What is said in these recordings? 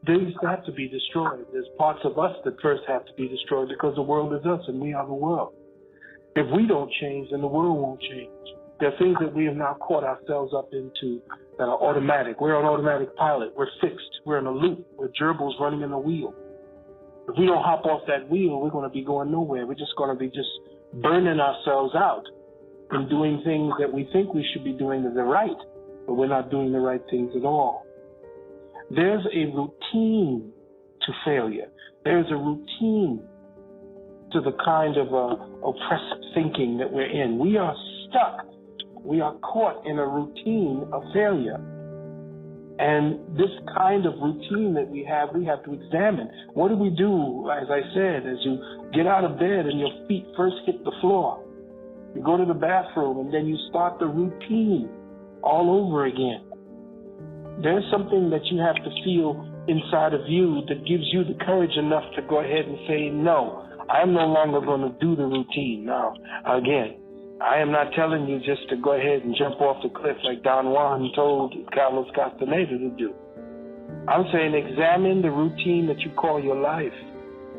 These have to be destroyed. There's parts of us that first have to be destroyed because the world is us and we are the world. If we don't change, then the world won't change. There are things that we have now caught ourselves up into that are automatic. We're on automatic pilot. We're fixed. We're in a loop. We're gerbils running in a wheel. If we don't hop off that wheel, we're going to be going nowhere. We're just going to be just burning ourselves out and doing things that we think we should be doing as the right, but we're not doing the right things at all. There's a routine to failure. There's a routine to the kind of oppressive thinking that we're in. We are stuck. We are caught in a routine of failure. And this kind of routine that we have to examine. What do we do, as I said, as you get out of bed and your feet first hit the floor? You go to the bathroom and then you start the routine all over again. There's something that you have to feel inside of you that gives you the courage enough to go ahead and say, no, I'm no longer going to do the routine. Now, again, I am not telling you just to go ahead and jump off the cliff like Don Juan told Carlos Castaneda to do. I'm saying examine the routine that you call your life,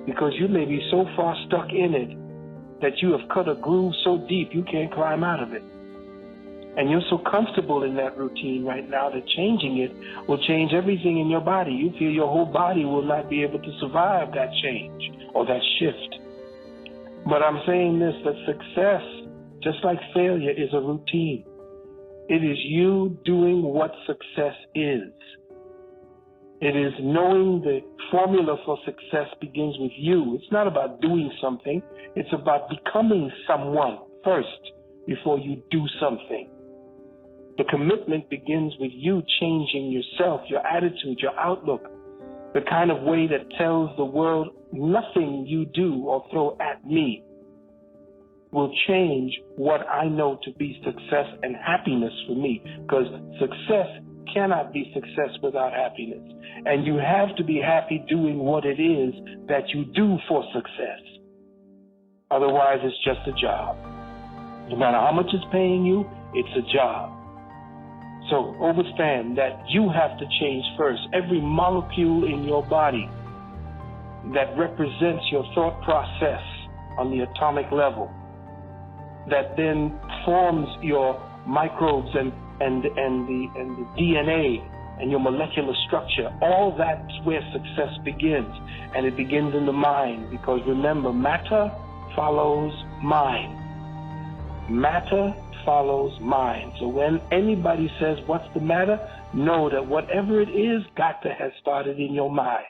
because you may be so far stuck in it that you have cut a groove so deep you can't climb out of it. And you're so comfortable in that routine right now that changing it will change everything in your body. You feel your whole body will not be able to survive that change or that shift. But I'm saying this, that success, just like failure, is a routine. It is you doing what success is. It is knowing the formula for success begins with you. It's not about doing something. It's about becoming someone first before you do something. The commitment begins with you changing yourself, your attitude, your outlook, the kind of way that tells the world nothing you do or throw at me will change what I know to be success and happiness for me, because success cannot be success without happiness. And you have to be happy doing what it is that you do for success. Otherwise, it's just a job. No matter how much it's paying you, it's a job. So understand that you have to change first. Every molecule in your body that represents your thought process on the atomic level, that then forms your microbes and the DNA and your molecular structure, all that's where success begins. And it begins in the mind, because remember, matter follows mind. Matter follows mind. So when anybody says, what's the matter? Know that whatever it is got to have started in your mind.